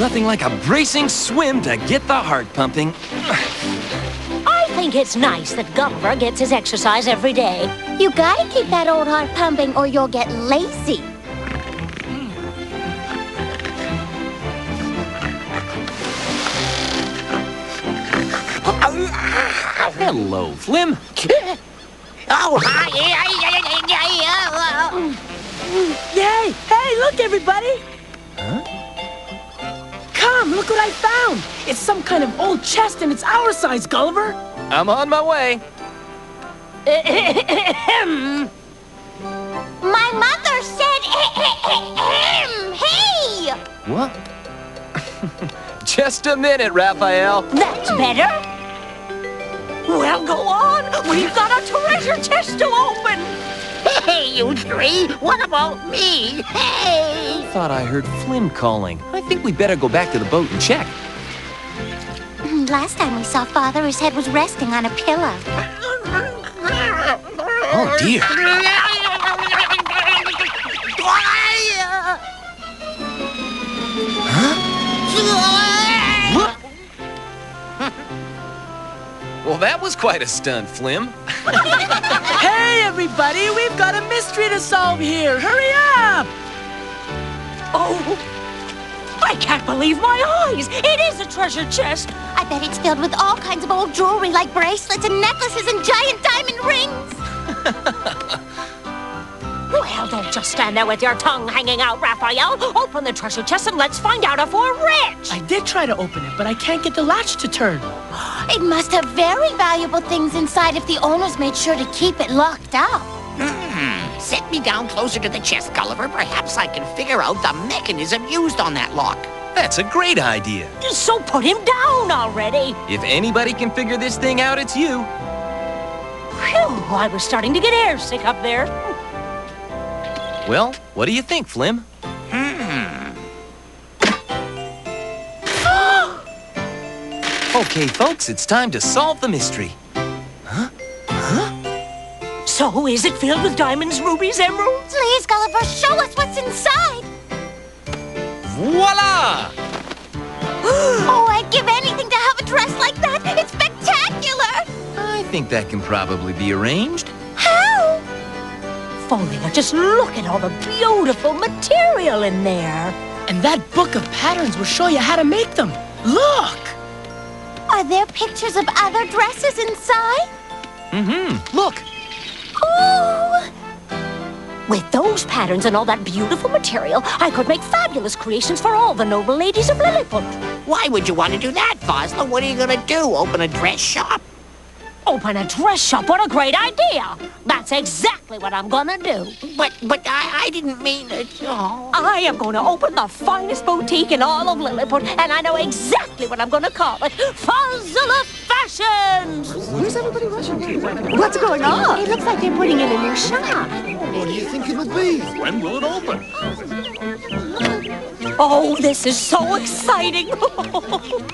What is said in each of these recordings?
Nothing like a bracing swim to get the heart pumping. I think it's nice that Gulliver gets his exercise every day. You gotta keep that old heart pumping or you'll get lazy. Hello, Flim. Oh, hi! Yay! Hey, look, everybody! Huh? Come, look what I found! It's some kind of old chest and it's our size, Gulliver! I'm on my way. My mother said, hey! What? Just a minute, Raphael. That's better. Well, go on. We've got a treasure chest to open. Hey, you three! What about me? Hey! I thought I heard Flim calling. I think we better go back to the boat and check. Last time we saw Father, his head was resting on a pillow. Oh, dear. What? Well, that was quite a stunt, Flim. Hey, everybody! We've got a mystery to solve here! Hurry up! Oh, I can't believe my eyes. It is a treasure chest. I bet it's filled with all kinds of old jewelry like bracelets and necklaces and giant diamond rings. Well, don't just stand there with your tongue hanging out, Raphael. Open the treasure chest and let's find out if we're rich. I did try to open it, but I can't get the latch to turn. It must have very valuable things inside if the owners made sure to keep it locked up. Set me down closer to the chest, Gulliver. Perhaps I can figure out the mechanism used on that lock. That's a great idea. So put him down already. If anybody can figure this thing out, it's you. Phew, I was starting to get airsick up there. Well, what do you think, Flim? Okay, folks, it's time to solve the mystery. So, is it filled with diamonds, rubies, emeralds? Please, Gulliver, show us what's inside. Voila! Oh, I'd give anything to have a dress like that. It's spectacular. I think that can probably be arranged. How? Foley, just look at all the beautiful material in there. And that book of patterns will show you how to make them. Look! Are there pictures of other dresses inside? Look. Ooh! With those patterns and all that beautiful material, I could make fabulous creations for all the noble ladies of Lilliput. Why would you want to do that, Fosler? What are you gonna do? Open a dress shop? Open a dress shop? What a great idea! That's exactly what I'm gonna do. But I didn't mean it. Oh. I am going to open the finest boutique in all of Lilliput, and I know exactly what I'm going to call it. Fuzzle of Fashions! Where's everybody rushing to? What's going on? It looks like they're putting in a new shop. What do you think it'll be? When will it open? Oh, this is so exciting!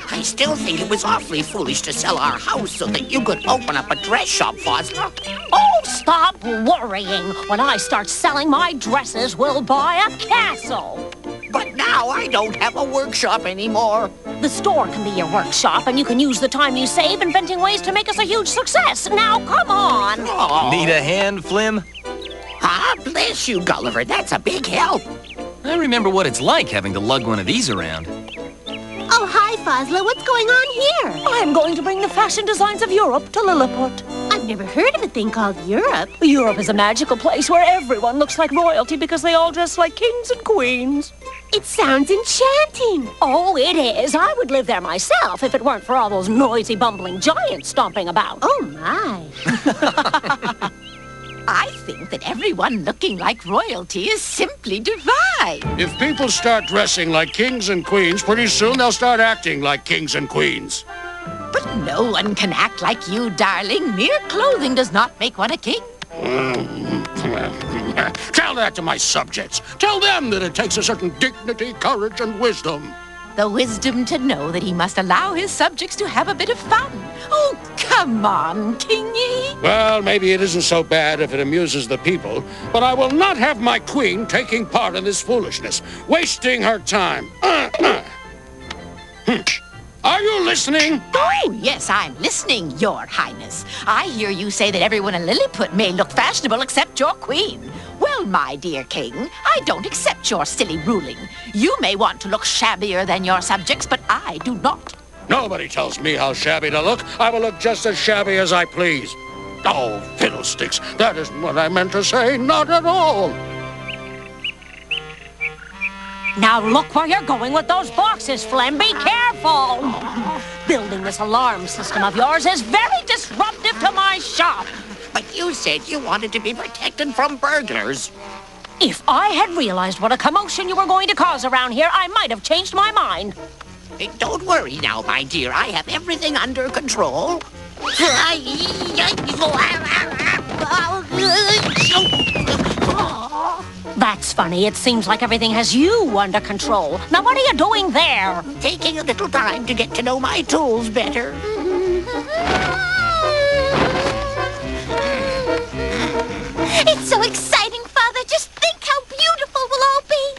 I still think it was awfully foolish to sell our house so that you could open up a dress shop, Fosler. Oh, stop worrying. When I start selling my dresses, we'll buy a castle. But now I don't have a workshop anymore. The store can be your workshop, and you can use the time you save inventing ways to make us a huge success. Now, come on. Oh. Need a hand, Flim? Ah, bless you, Gulliver. That's a big help. I remember what it's like having to lug one of these around. Oh, hi, Fosler. What's going on here? I'm going to bring the fashion designs of Europe to Lilliput. I've never heard of a thing called Europe. Europe is a magical place where everyone looks like royalty because they all dress like kings and queens. It sounds enchanting. Oh, it is. I would live there myself if it weren't for all those noisy, bumbling giants stomping about. Oh, my. I think that everyone looking like royalty is simply divine. If people start dressing like kings and queens, pretty soon they'll start acting like kings and queens. But no one can act like you, darling. Mere clothing does not make one a king. Tell that to my subjects. Tell them that it takes a certain dignity, courage, and wisdom. The wisdom to know that he must allow his subjects to have a bit of fun. Oh, come on, Kingy. Well, maybe it isn't so bad if it amuses the people, but I will not have my queen taking part in this foolishness, wasting her time. Are you listening? Oh, yes, I'm listening, Your Highness. I hear you say that everyone in Lilliput may look fashionable except your queen. Well, my dear king, I don't accept your silly ruling. You may want to look shabbier than your subjects, but I do not. Nobody tells me how shabby to look. I will look just as shabby as I please. Oh, fiddlesticks. That isn't what I meant to say. Not at all. Now look where you're going with those boxes, Flem. Be careful. Building this alarm system of yours is very disruptive to my shop. But you said you wanted to be protected from burglars. If I had realized what a commotion you were going to cause around here, I might have changed my mind. Hey, don't worry now, my dear. I have everything under control. That's funny. It seems like everything has you under control. Now, what are you doing there? Taking a little time to get to know my tools better. It's so exciting, Father. Just think how beautiful we'll all be.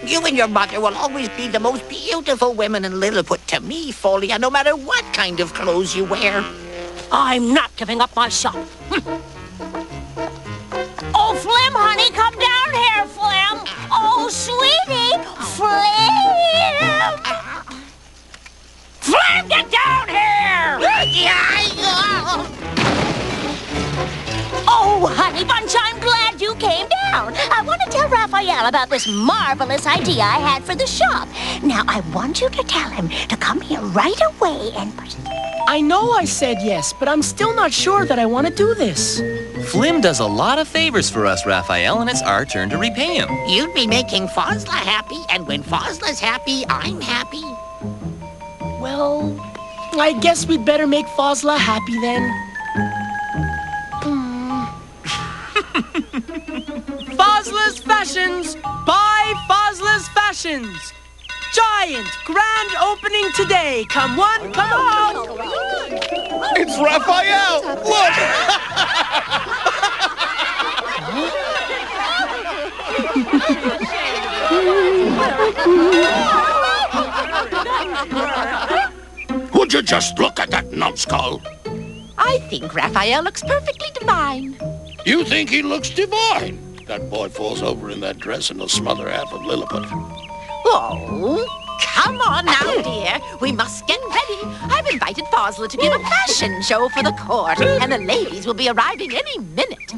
You and your mother will always be the most beautiful women in Lilliput to me, Folia, no matter what kind of clothes you wear. I'm not giving up my shop. Oh, Flem, honey, come down here, Flem. Oh, sweetie, Flem. Flem, get down here. Oh, honey bunch, I'm glad you came down. I want to tell Raphael about this marvelous idea I had for the shop. Now, I want you to tell him to come here right away and... I know I said yes, but I'm still not sure that I want to do this. Flim does a lot of favors for us, Raphael, and it's our turn to repay him. You'd be making Fosla happy, and when Fosla's happy, I'm happy. Well, I guess we'd better make Fosla happy then. Fosla's Fashions! Buy Fosla's Fashions! Giant grand opening today! Come one, come all! It's Raphael! Look! Would you just look at that numbskull? I think Raphael looks perfectly divine. You think he looks divine? That boy falls over in that dress and he'll smother half of Lilliput. Oh, come on now, dear. We must get ready. I've invited Fosla to give a fashion show for the court, and the ladies will be arriving any minute.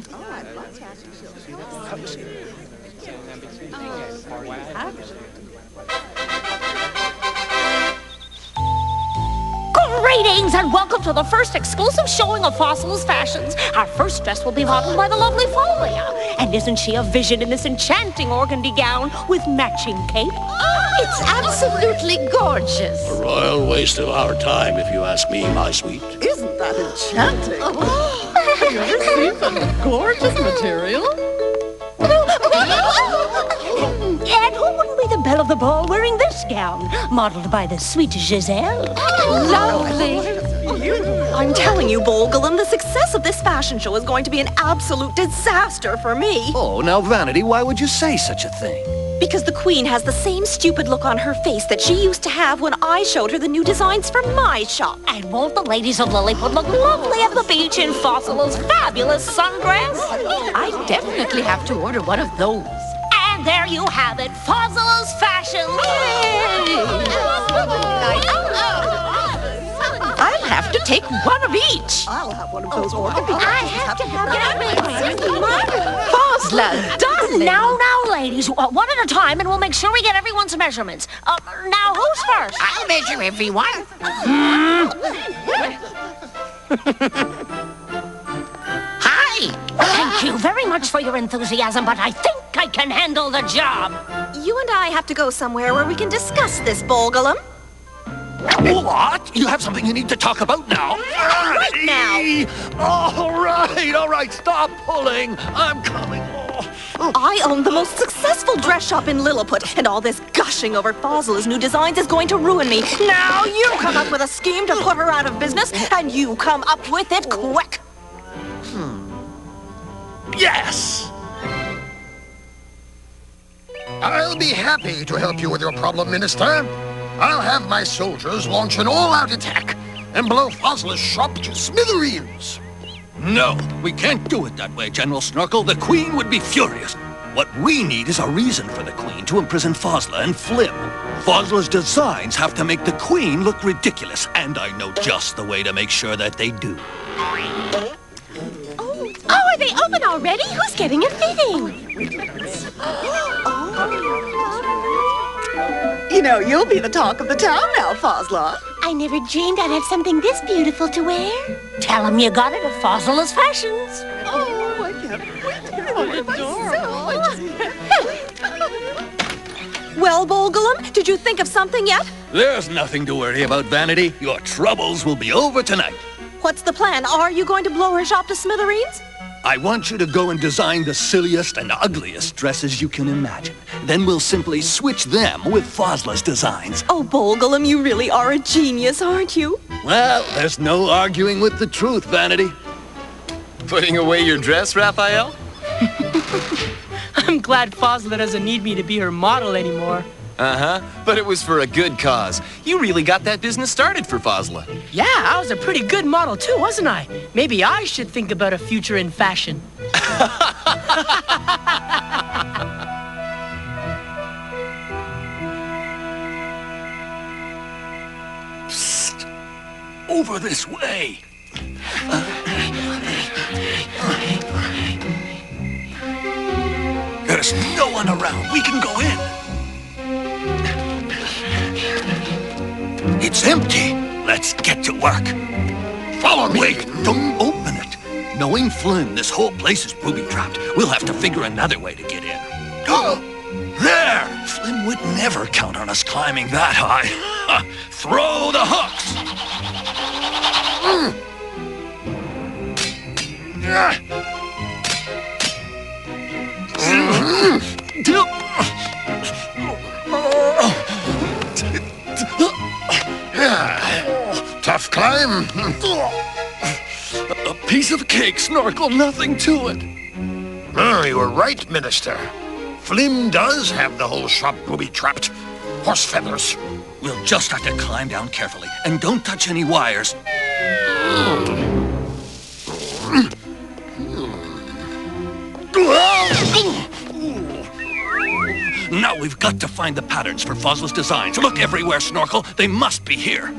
Greetings and welcome to the first exclusive showing of Fossil's Fashions. Our first dress will be modeled by the lovely Folia. And isn't she a vision in this enchanting organdy gown with matching cape? It's absolutely gorgeous. A royal waste of our time, if you ask me, my sweet. Isn't that enchanting? Have you ever seen such gorgeous material? And who wouldn't be the belle of the ball wearing this gown, modeled by the sweet Giselle? Lovely. I'm telling you, Bolgulum, the success of this fashion show is going to be an absolute disaster for me. Oh, now, Vanity, why would you say such a thing? Because the Queen has the same stupid look on her face that she used to have when I showed her the new designs for my shop. And won't the ladies of Lilliput look lovely at the beach in Fossil's fabulous sundress? I definitely have to order one of those. And there you have it, Fossil's Fashions. I'll have to take one of each. I'll have one of those ordered. I have to have it. Fosla, darling. Now, ladies, one at a time, and we'll make sure we get everyone's measurements. Now, who's first? I'll measure everyone. Hi! Thank you very much for your enthusiasm, but I think I can handle the job. You and I have to go somewhere where we can discuss this, Bolgulum. What? You have something you need to talk about now? Right now! All right, stop pulling. I'm coming. I own the most successful dress shop in Lilliput, and all this gushing over Fossil's new designs is going to ruin me. Now you come up with a scheme to put her out of business, and you come up with it quick. Yes! I'll be happy to help you with your problem, Minister. I'll have my soldiers launch an all-out attack and blow Fosler's shop to smithereens. No, we can't do it that way, General Snorkel. The Queen would be furious. What we need is a reason for the Queen to imprison Fosler and Flim. Fosler's designs have to make the Queen look ridiculous, and I know just the way to make sure that they do. Oh, are they open already? Who's getting a fitting? You know, you'll be the talk of the town now, Fosler. I never dreamed I'd have something this beautiful to wear. Tell him you got it at Fossil's Fashions. Oh, I can't wait to get it myself. Well, Bolgulum, did you think of something yet? There's nothing to worry about, Vanity. Your troubles will be over tonight. What's the plan? Are you going to blow her shop to smithereens? I want you to go and design the silliest and ugliest dresses you can imagine. Then we'll simply switch them with Fosler's designs. Oh, Bolgulum, you really are a genius, aren't you? Well, there's no arguing with the truth, Vanity. Putting away your dress, Raphael? I'm glad Fosler doesn't need me to be her model anymore. Uh-huh, but it was for a good cause. You really got that business started for Fosler. Yeah, I was a pretty good model too, wasn't I? Maybe I should think about a future in fashion. Psst. Over this way. There's no one around. We can go in. It's empty. Let's get to work. Follow me. Wait, don't open it. Knowing Flynn, this whole place is booby-trapped. We'll have to figure another way to get in. There! Flynn would never count on us climbing that high. Throw the hooks! Tough climb. A piece of cake, Snorkel, nothing to it. Oh, you were right, Minister. Flim does have the whole shop booby-trapped. Horse feathers. We'll just have to climb down carefully, and don't touch any wires. Now we've got to find the patterns for Fosler's designs. Look everywhere, Snorkel. They must be here.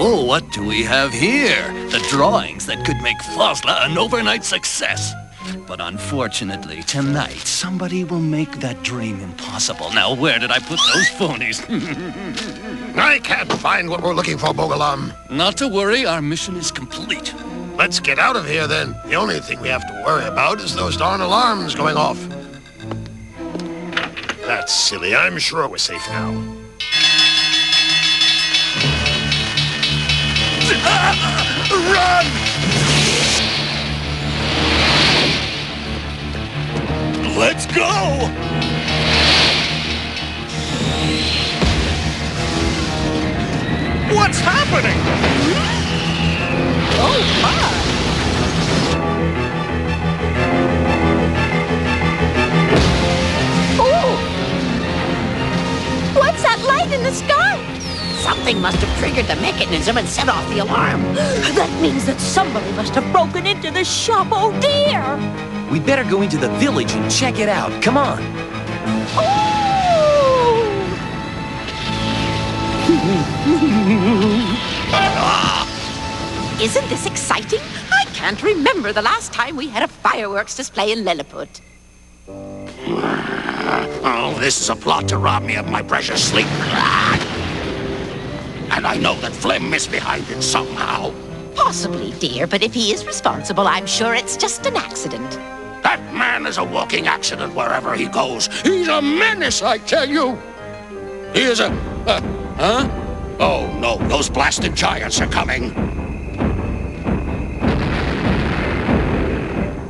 Oh, what do we have here? The drawings that could make Fosler an overnight success. But unfortunately, tonight, somebody will make that dream impossible. Now, where did I put those phonies? I can't find what we're looking for, Bogalam. Not to worry, our mission is complete. Let's get out of here, then. The only thing we have to worry about is those darn alarms going off. That's silly. I'm sure we're safe now. Run! Let's go! What's happening? Oh, my. Oh! What's that light in the sky? Something must have triggered the mechanism and set off the alarm. That means that somebody must have broken into the shop. Oh, dear! We'd better go into the village and check it out. Come on. Isn't this exciting? I can't remember the last time we had a fireworks display in Lilliput. Oh, this is a plot to rob me of my precious sleep. And I know that Flim is behind it somehow. Possibly, dear, but if he is responsible, I'm sure it's just an accident. That man is a walking accident wherever he goes. He's a menace, I tell you. He is a... huh? Oh, no, those blasted giants are coming.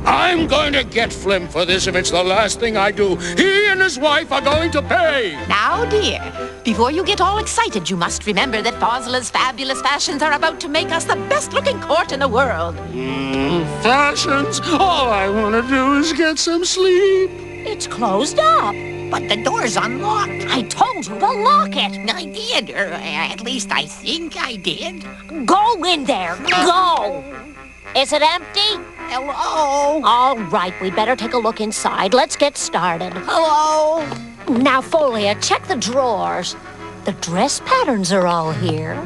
I'm going to get Flim for this if it's the last thing I do. He and his his wife are going to pay. Now, dear, before you get all excited, you must remember that Fosler's fabulous fashions are about to make us the best-looking court in the world. Fashions? All I want to do is get some sleep. It's closed up. But the door's unlocked. I told you to lock it. I did, or at least I think I did. Go in there. Go. Is it empty? Hello? All right, we better take a look inside. Let's get started. Hello? Now, Folia, check the drawers. The dress patterns are all here.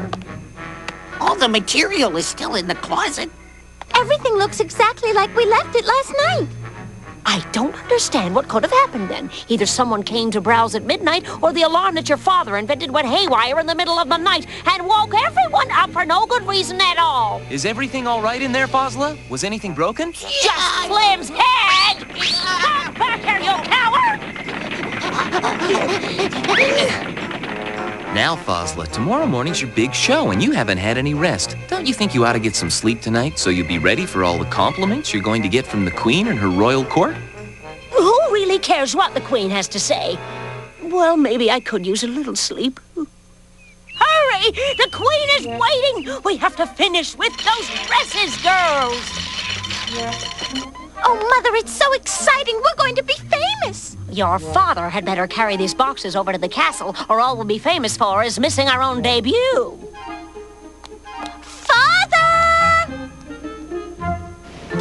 All the material is still in the closet. Everything looks exactly like we left it last night. I don't understand what could have happened then. Either someone came to browse at midnight, or the alarm that your father invented went haywire in the middle of the night and woke everyone up for no good reason at all. Is everything all right in there, Fosla? Was anything broken? Just Slim's head! Come back here, you coward! Now, Fosla, tomorrow morning's your big show, and you haven't had any rest. Don't you think you ought to get some sleep tonight so you'll be ready for all the compliments you're going to get from the Queen and her royal court? Who really cares what the Queen has to say? Well, maybe I could use a little sleep. Hurry! The Queen is waiting! We have to finish with those dresses, girls! Oh, Mother, it's so exciting. We're going to be famous. Your father had better carry these boxes over to the castle, or all we'll be famous for is missing our own debut. Father!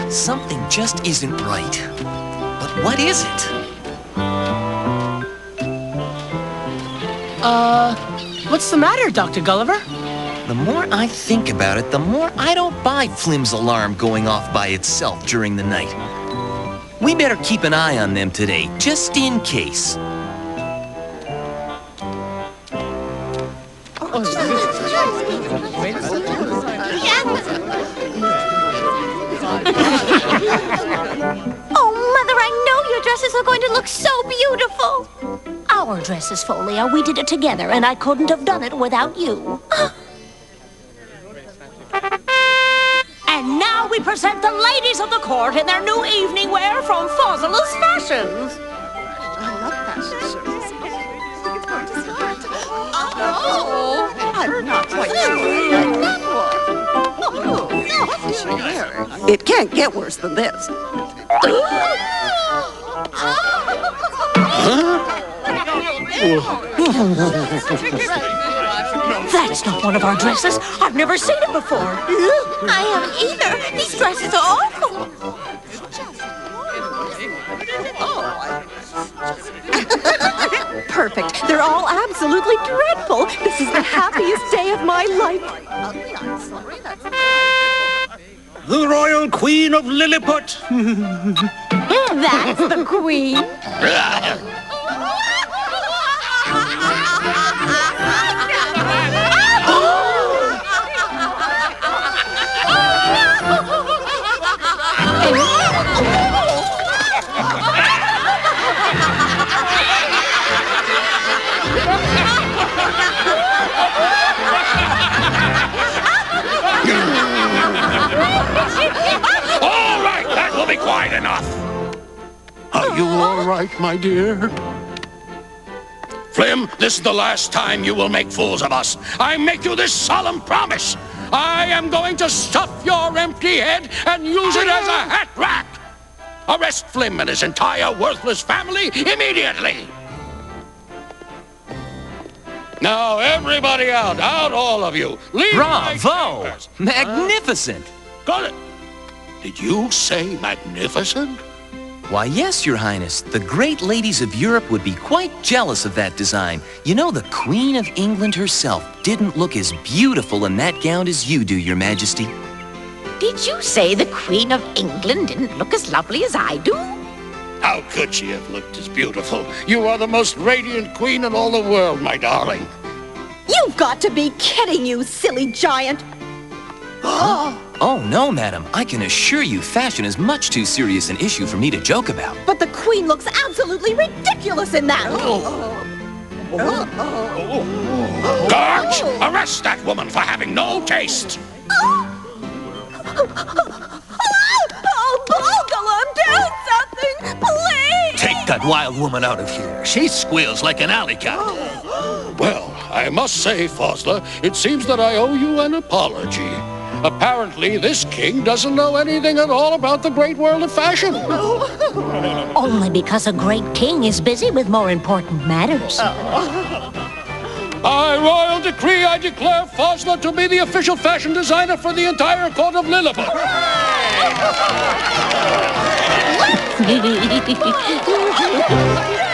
Something just isn't right. But what is it? What's the matter, Dr. Gulliver? The more I think about it, the more I don't buy Flim's alarm going off by itself during the night. We better keep an eye on them today, just in case. Oh, Mother, I know your dresses are going to look so beautiful. Our dresses, Folia. We did it together, and I couldn't have done it without you. And now we present the ladies of the court in their new evening wear from Fosler's Fashions. I'm not quite sure. It can't get worse than this. That's not one of our dresses. I've never seen it before. I haven't either. These dresses are awful. Perfect. They're all absolutely dreadful. This is the happiest day of my life. The Royal Queen of Lilliput. That's the Queen. All right, that will be quite enough. Are you all right, my dear? Flim, this is the last time you will make fools of us. I make you this solemn promise. I am going to stuff your empty head and use it as a hat rack. Arrest Flim and his entire worthless family immediately. Now, everybody out, all of you. Leave my Bravo! chambers. Magnificent! Got it. Did you say magnificent? Why, yes, Your Highness. The great ladies of Europe would be quite jealous of that design. You know, the Queen of England herself didn't look as beautiful in that gown as you do, Your Majesty. Did you say the Queen of England didn't look as lovely as I do? How could she have looked as beautiful? You are the most radiant queen in all the world, my darling. You've got to be kidding, you silly giant. Oh, no, madam. I can assure you fashion is much too serious an issue for me to joke about. But the Queen looks absolutely ridiculous in that. Guards, arrest that woman for having no taste. Oh, Boggle, do something, please! Take that wild woman out of here. She squeals like an alley cat. Well, I must say, Fosler, it seems that I owe you an apology. Apparently, this king doesn't know anything at all about the great world of fashion. Only because a great king is busy with more important matters. By royal decree, I declare Fosler to be the official fashion designer for the entire court of Lilliput. Hooray!